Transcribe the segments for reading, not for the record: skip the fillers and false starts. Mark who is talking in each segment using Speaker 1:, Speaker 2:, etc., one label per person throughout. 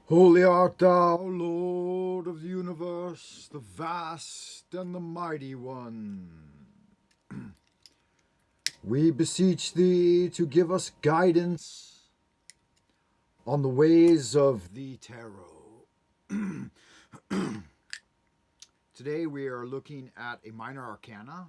Speaker 1: Holy art thou, Lord of the universe, the vast and the mighty one. We beseech thee to give us guidance on the ways of the tarot. Today we are looking at a minor arcana.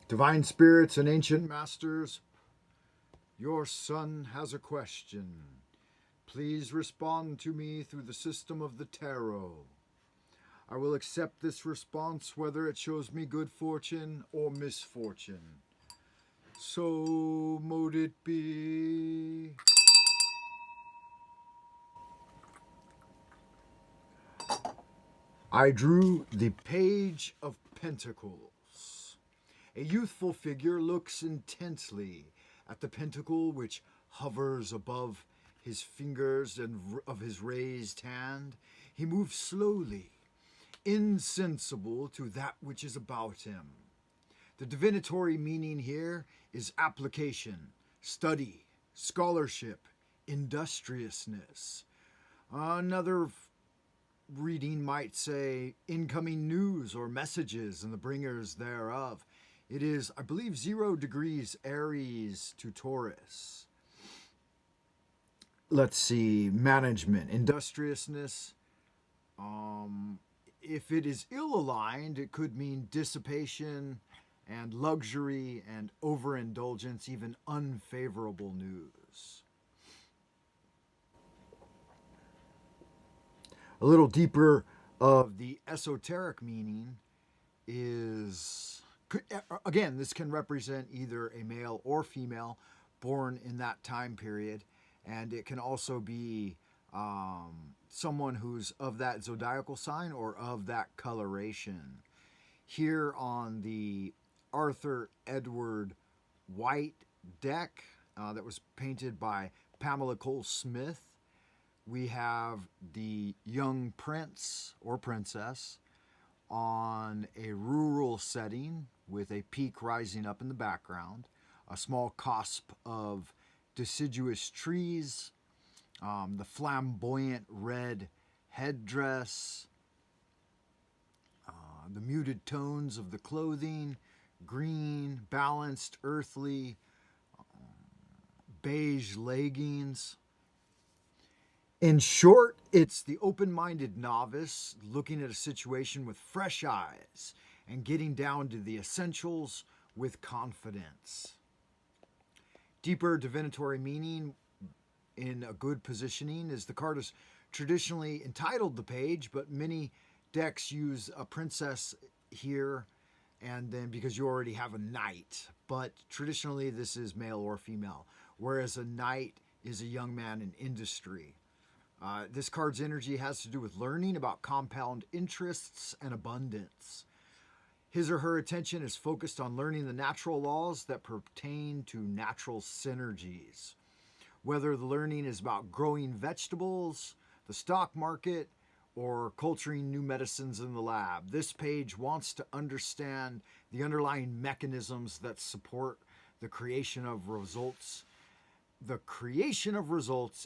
Speaker 1: Divine spirits and ancient masters, your son has a question. Please respond to me through the system of the tarot. I will accept this response whether it shows me good fortune or misfortune. So mote it be. I drew the Page of Pentacles. A youthful figure looks intensely at the pentacle which hovers above his fingers and of his raised hand. He moves slowly, insensible to that which is about him. The divinatory meaning here is application, study, scholarship, industriousness. Another reading might say incoming news or messages and the bringers thereof. It is, I believe, 0 degrees Aries to Taurus. Let's see, management, industriousness. If it is ill aligned, it could mean dissipation and luxury and overindulgence, even unfavorable news. A little deeper of the esoteric meaning is, again, this can represent either a male or female born in that time period, and it can also be someone who's of that zodiacal sign or of that coloration. Here on the Arthur Edward White deck that was painted by Pamela Cole Smith, we have the young prince or princess on a rural setting with a peak rising up in the background, a small cusp of deciduous trees, the flamboyant red headdress, the muted tones of the clothing, green, balanced, earthly, beige leggings. In short, it's the open-minded novice looking at a situation with fresh eyes and getting down to the essentials with confidence. Deeper divinatory meaning in a good positioning is the card is traditionally entitled the page, but many decks use a princess here and then because you already have a knight. But traditionally this is male or female, whereas a knight is a young man in industry. This card's energy has to do with learning about compound interests and abundance. His or her attention is focused on learning the natural laws that pertain to natural synergies. Whether the learning is about growing vegetables, the stock market, or culturing new medicines in the lab, this page wants to understand the underlying mechanisms that support the creation of results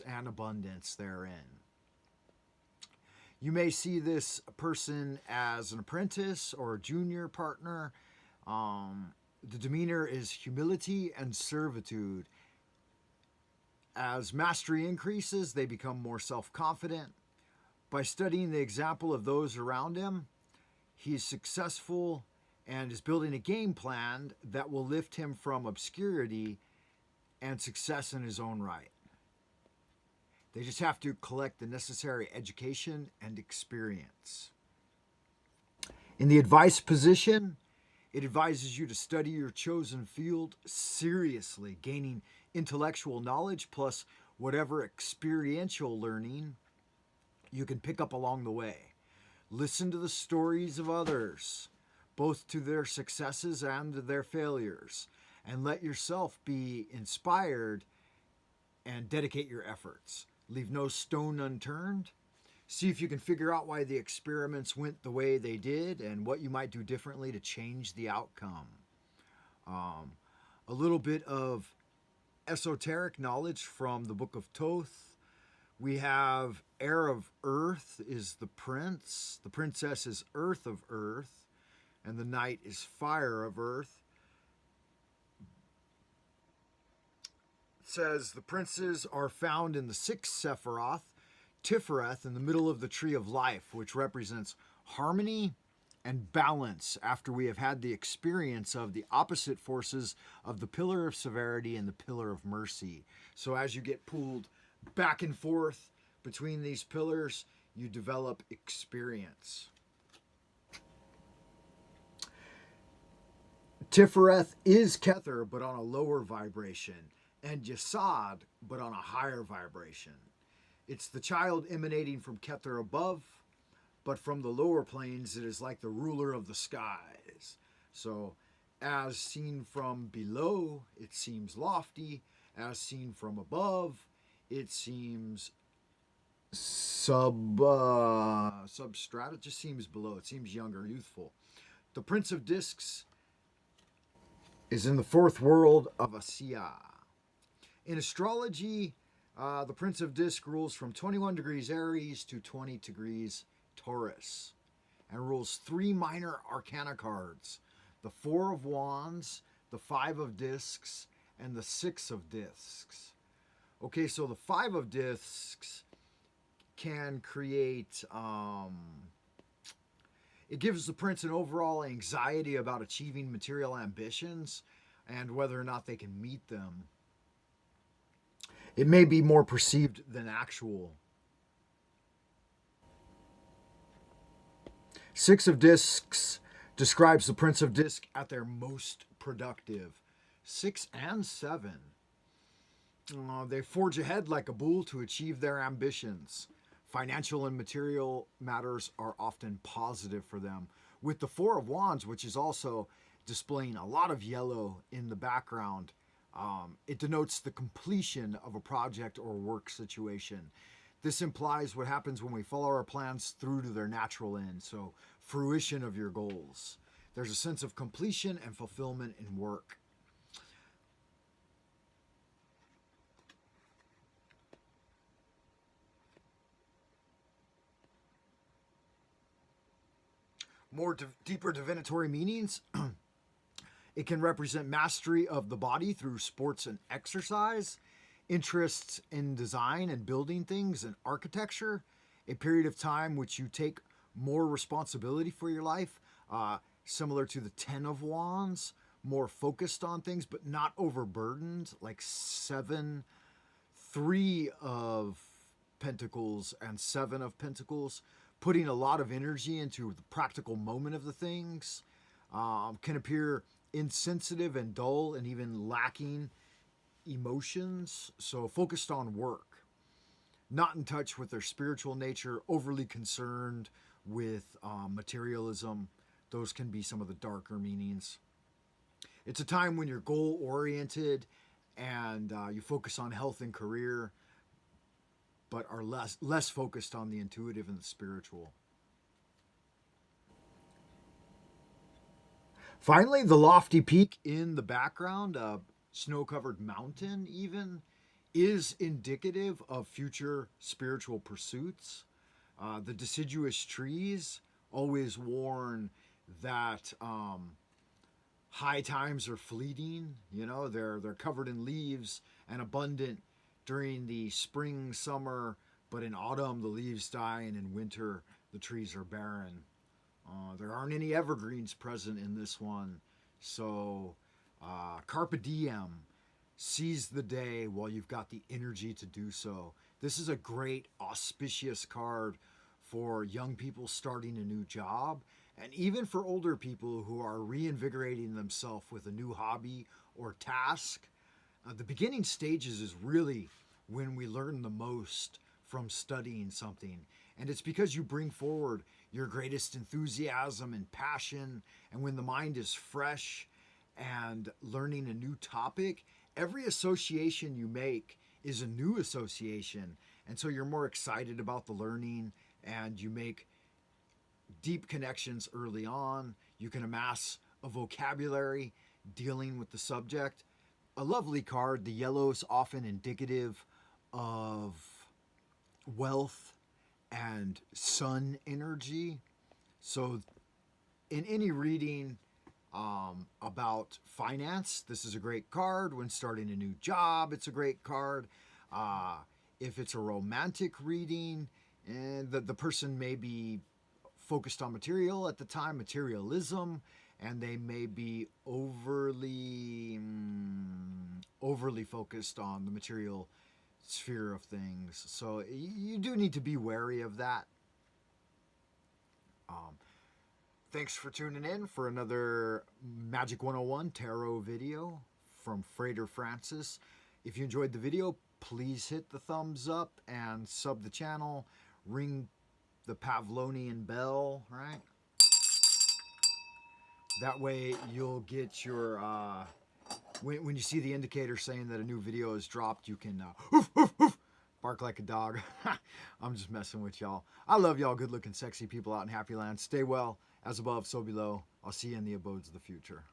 Speaker 1: and abundance therein. You may see this person as an apprentice or a junior partner. The demeanor is humility and servitude. As mastery increases, they become more self-confident. By studying the example of those around him, he's successful and is building a game plan that will lift him from obscurity and success in his own right. They just have to collect the necessary education and experience. In the advice position, it advises you to study your chosen field seriously, gaining intellectual knowledge plus whatever experiential learning you can pick up along the way. Listen to the stories of others, both to their successes and their failures, and let yourself be inspired and dedicate your efforts. Leave no stone unturned. See if you can figure out why the experiments went the way they did and what you might do differently to change the outcome. A little bit of esoteric knowledge from the Book of Thoth. We have Heir of Earth is the prince. The princess is Earth of Earth. And the knight is Fire of Earth. It says the princes are found in the sixth Sephiroth, Tifereth, in the middle of the Tree of Life, which represents harmony and balance after we have had the experience of the opposite forces of the Pillar of Severity and the Pillar of Mercy. So as you get pulled back and forth between these pillars, you develop experience. Tifereth is Kether, but on a lower vibration, and Yesod, but on a higher vibration. It's the child emanating from Kether above, but from the lower planes, it is like the ruler of the skies. So, as seen from below, it seems lofty. As seen from above, it seems substrata. It just seems below. It seems younger, youthful. The Prince of Discs is in the fourth world of Asiya. In astrology, the Prince of Disc rules from 21 degrees Aries to 20 degrees Taurus and rules 3 minor arcana cards: the 4 of Wands, the 5 of Discs, and the 6 of Discs. Okay, so the 5 of Discs can create, it gives the prince an overall anxiety about achieving material ambitions and whether or not they can meet them. It may be more perceived than actual. 6 of Discs describes the Prince of Disc at their most productive. 6 and 7. They forge ahead like a bull to achieve their ambitions. Financial and material matters are often positive for them. With the 4 of Wands, which is also displaying a lot of yellow in the background, it denotes the completion of a project or work situation. This implies what happens when we follow our plans through to their natural end, so fruition of your goals. There's a sense of completion and fulfillment in work. Deeper divinatory meanings. It can represent mastery of the body through sports and exercise, interests in design and building things and architecture, a period of time which you take more responsibility for your life, similar to the 10 of Wands, more focused on things but not overburdened, like 7, 3 of Pentacles and 7 of Pentacles, putting a lot of energy into the practical moment of the things, can appear insensitive and dull and even lacking emotions, so focused on work, not in touch with their spiritual nature, overly concerned with materialism. Those can be some of the darker meanings. It's a time when you're goal oriented and you focus on health and career, but are less focused on the intuitive and the spiritual. Finally, the lofty peak in the background, a snow-covered mountain even, is indicative of future spiritual pursuits. The deciduous trees always warn that high times are fleeting. You know, they're covered in leaves and abundant during the spring, summer, but in autumn the leaves die, and in winter the trees are barren. There aren't any evergreens present in this one, so carpe diem, seize the day while you've got the energy to do so. This is a great auspicious card for young people starting a new job, and even for older people who are reinvigorating themselves with a new hobby or task. The beginning stages is really when we learn the most from studying something. And it's because you bring forward your greatest enthusiasm and passion. And when the mind is fresh and learning a new topic, every association you make is a new association. And so you're more excited about the learning, and you make deep connections early on. You can amass a vocabulary dealing with the subject. a lovely card. The yellow's often indicative of wealth and sun energy. So in any reading about finance, this is a great card. When starting a new job, it's a great card. If it's a romantic reading, and the person may be focused on material at the time, materialism, and they may be overly focused on the material sphere of things. So you do need to be wary of that. Thanks for tuning in for another Magic 101 Tarot video from Frater Francis. If you enjoyed the video, please hit the thumbs up and sub the channel. Ring the Pavlovian bell, right? That way you'll get your, when you see the indicator saying that a new video is dropped, you can hoof, hoof, hoof, bark like a dog. I'm just messing with y'all. I love y'all good looking, sexy people out in Happy Land. Stay well. As above, so below. I'll see you in the abodes of the future.